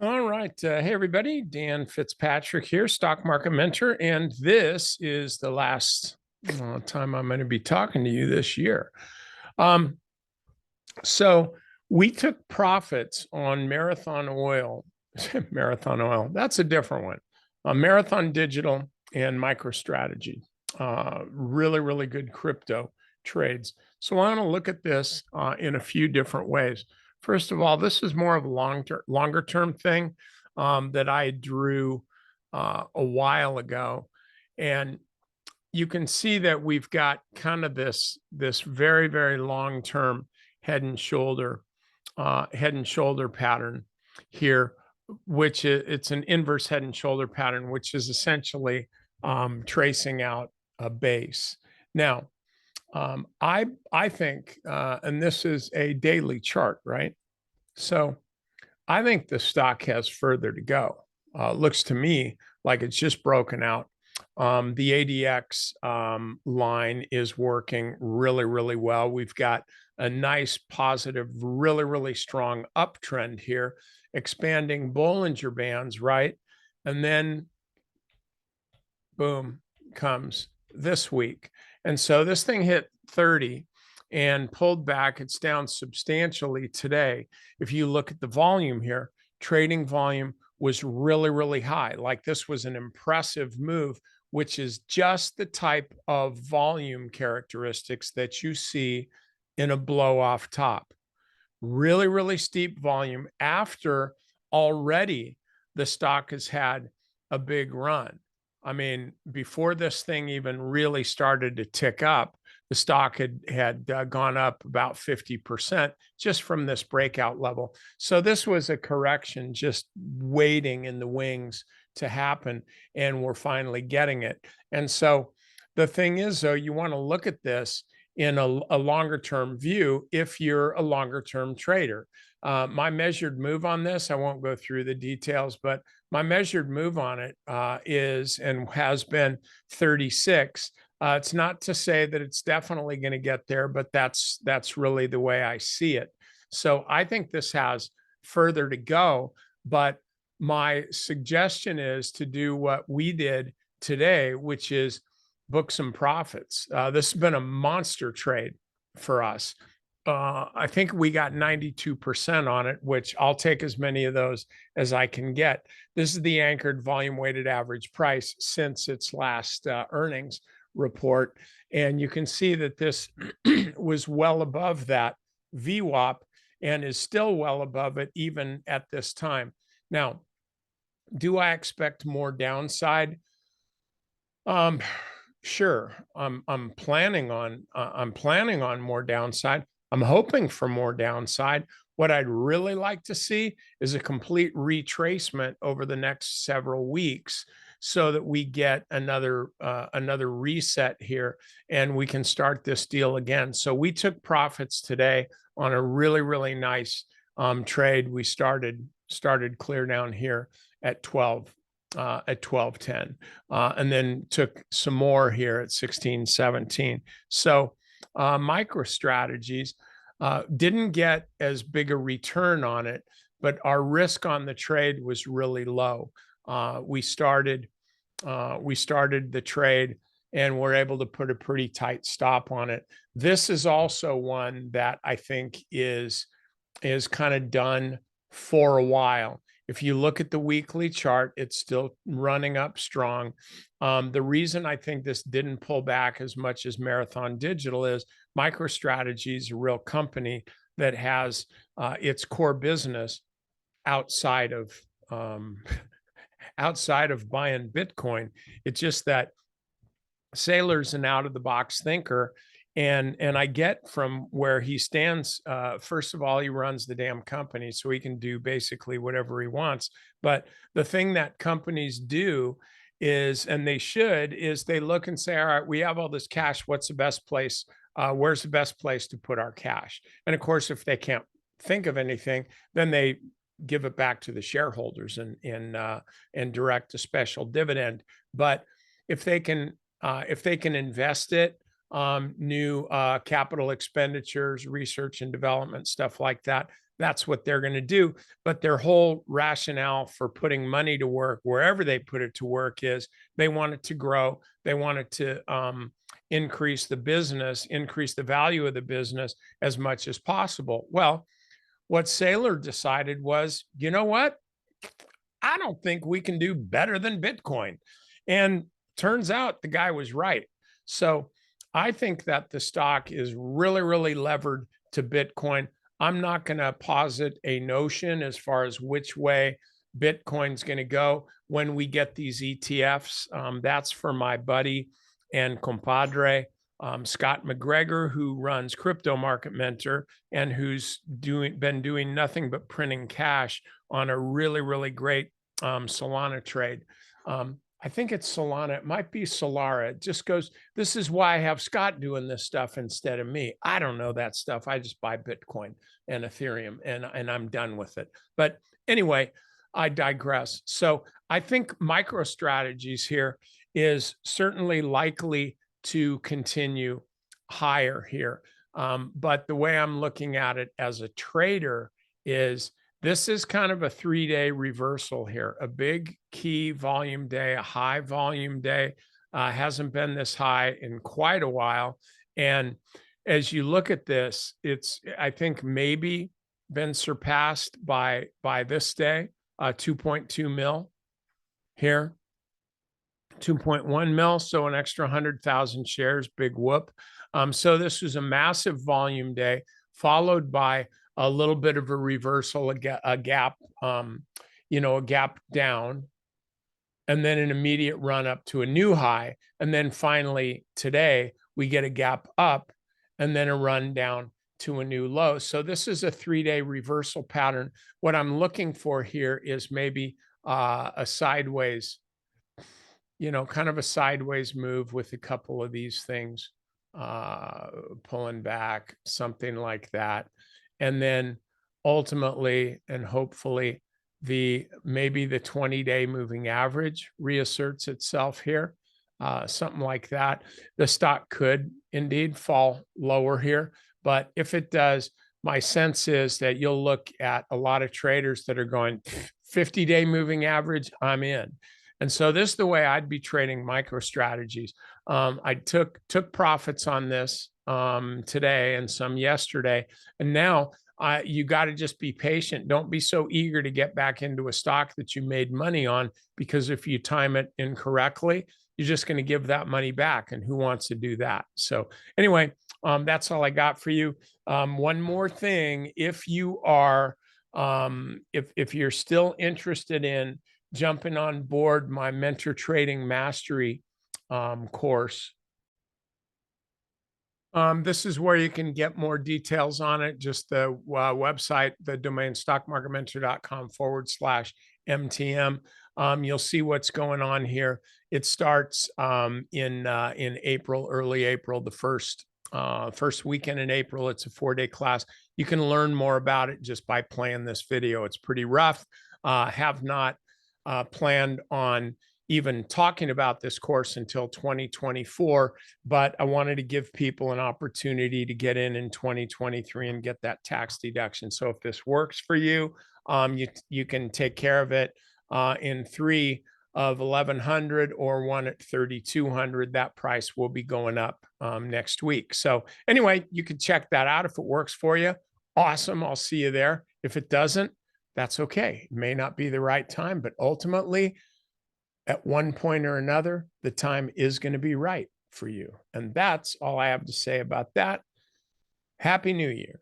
All right. Hey, everybody. Dan Fitzpatrick here, stock market mentor. And this is the last time I'm going to be talking to you this year. Um, so we took profits on Marathon Oil. Marathon Oil, that's a different one. Marathon Digital and MicroStrategy. Really, really good crypto trades. So I want to look at this in a few different ways. First of all, this is more of a longer term thing that I drew a while ago, and you can see that we've got kind of this very very long term head and shoulder pattern here, which it's an inverse head and shoulder pattern, which is essentially tracing out a base. Now, I think, and this is a daily chart, right? So I think the stock has further to go. Looks to me like it's just broken out. The ADX line is working really, really well. We've got a nice, positive, really, really strong uptrend here, expanding Bollinger Bands, right? And then boom comes this week. And so this thing hit 30 and pulled back. It's down substantially today. If you look at the volume here, trading volume was really, really high. Like this was an impressive move, which is just the type of volume characteristics that you see in a blow off top. Really, really steep volume after already the stock has had a big run. I mean, before this thing even really started to tick up, the stock had gone up about 50% just from this breakout level. So this was a correction just waiting in the wings to happen, and we're finally getting it. And so the thing is, though, you want to look at this in a longer term view if you're a longer term trader. My measured move on this, I won't go through the details, but my measured move on it is and has been 36. It's not to say that it's definitely going to get there, but that's really the way I see it. So I think this has further to go, but my suggestion is to do what we did today, which is book some profits. This has been a monster trade for us. I think we got 92% on it, which I'll take as many of those as I can get. This is the anchored volume weighted average price since its last earnings report. And you can see that this was well above that VWAP and is still well above it even at this time. Now, do I expect more downside? Sure. I'm planning on more downside. I'm hoping for more downside. What I'd really like to see is a complete retracement over the next several weeks so that we get another reset here and we can start this deal again. So we took profits today on a really, really nice trade. We started clear down here at 1210 and then took some more here at 1617. So MicroStrategies didn't get as big a return on it, but our risk on the trade was really low. We started the trade and we're able to put a pretty tight stop on it. This is also one that I think is kind of done for a while. If you look at the weekly chart, it's still running up strong. The reason I think this didn't pull back as much as Marathon Digital is MicroStrategy is a real company that has its core business outside of outside of buying Bitcoin. It's just that Saylor's an out of the box thinker. And I get from where he stands, first of all, he runs the damn company, so he can do basically whatever he wants. But the thing that companies do is, and they should, is they look and say, all right, we have all this cash. What's the best place? Where's the best place to put our cash? And of course, if they can't think of anything, then they give it back to the shareholders and direct a special dividend. But if they can invest it, new capital expenditures, research and development, stuff like that, that's what they're going to do. But their whole rationale for putting money to work, wherever they put it to work, is they want it to grow. They want it to increase the business, increase the value of the business as much as possible. Well, what Saylor decided was, you know what? I don't think we can do better than Bitcoin. And turns out the guy was right. So I think that the stock is really, really levered to Bitcoin. I'm not going to posit a notion as far as which way Bitcoin's going to go when we get these ETFs. That's for my buddy and compadre, Scott McGregor, who runs Crypto Market Mentor and who's been doing nothing but printing cash on a really, really great Solana trade. I think it's Solana. It might be Solara. It just goes, this is why I have Scott doing this stuff instead of me. I don't know that stuff. I just buy Bitcoin and Ethereum and I'm done with it. But anyway, I digress. So I think MicroStrategies here is certainly likely to continue higher here. But the way I'm looking at it as a trader is this is kind of a 3-day reversal here, a big key volume day, a high volume day. Hasn't been this high in quite a while. And as you look at this, it's, I think, maybe been surpassed by this day, 2.2 mil here. 2.1 mil, so an extra 100,000 shares, big whoop. So this was a massive volume day, followed by a little bit of a reversal, a gap, a gap down, and then an immediate run up to a new high. And then finally today, we get a gap up and then a run down to a new low. So this is a 3-day reversal pattern. What I'm looking for here is maybe a sideways, kind of a sideways move with a couple of these things pulling back, something like that. And then ultimately and hopefully maybe the 20-day moving average reasserts itself here, something like that. The stock could indeed fall lower here, but if it does, my sense is that you'll look at a lot of traders that are going 50-day moving average, I'm in. And so this is the way I'd be trading MicroStrategies. I took profits on this today and some yesterday. And now you got to just be patient. Don't be so eager to get back into a stock that you made money on, because if you time it incorrectly, you're just going to give that money back. And who wants to do that? So anyway, that's all I got for you. One more thing, if you are, if you're still interested in jumping on board my Mentor Trading Mastery course, this is where you can get more details on it. Just the website, the domain stockmarketmentor.com/MTM. You'll see what's going on here. It starts in April, early April, the first weekend in April. It's a 4-day class. You can learn more about it just by playing this video. It's pretty rough. Have not planned on even talking about this course until 2024, but I wanted to give people an opportunity to get in 2023 and get that tax deduction. So if this works for you, you can take care of it in 3 of 1,100 or 1 at 3,200. That price will be going up next week. So anyway, you can check that out. If it works for you, awesome. I'll see you there. If it doesn't, that's okay. It may not be the right time, but ultimately, at one point or another, the time is going to be right for you. And that's all I have to say about that. Happy New Year.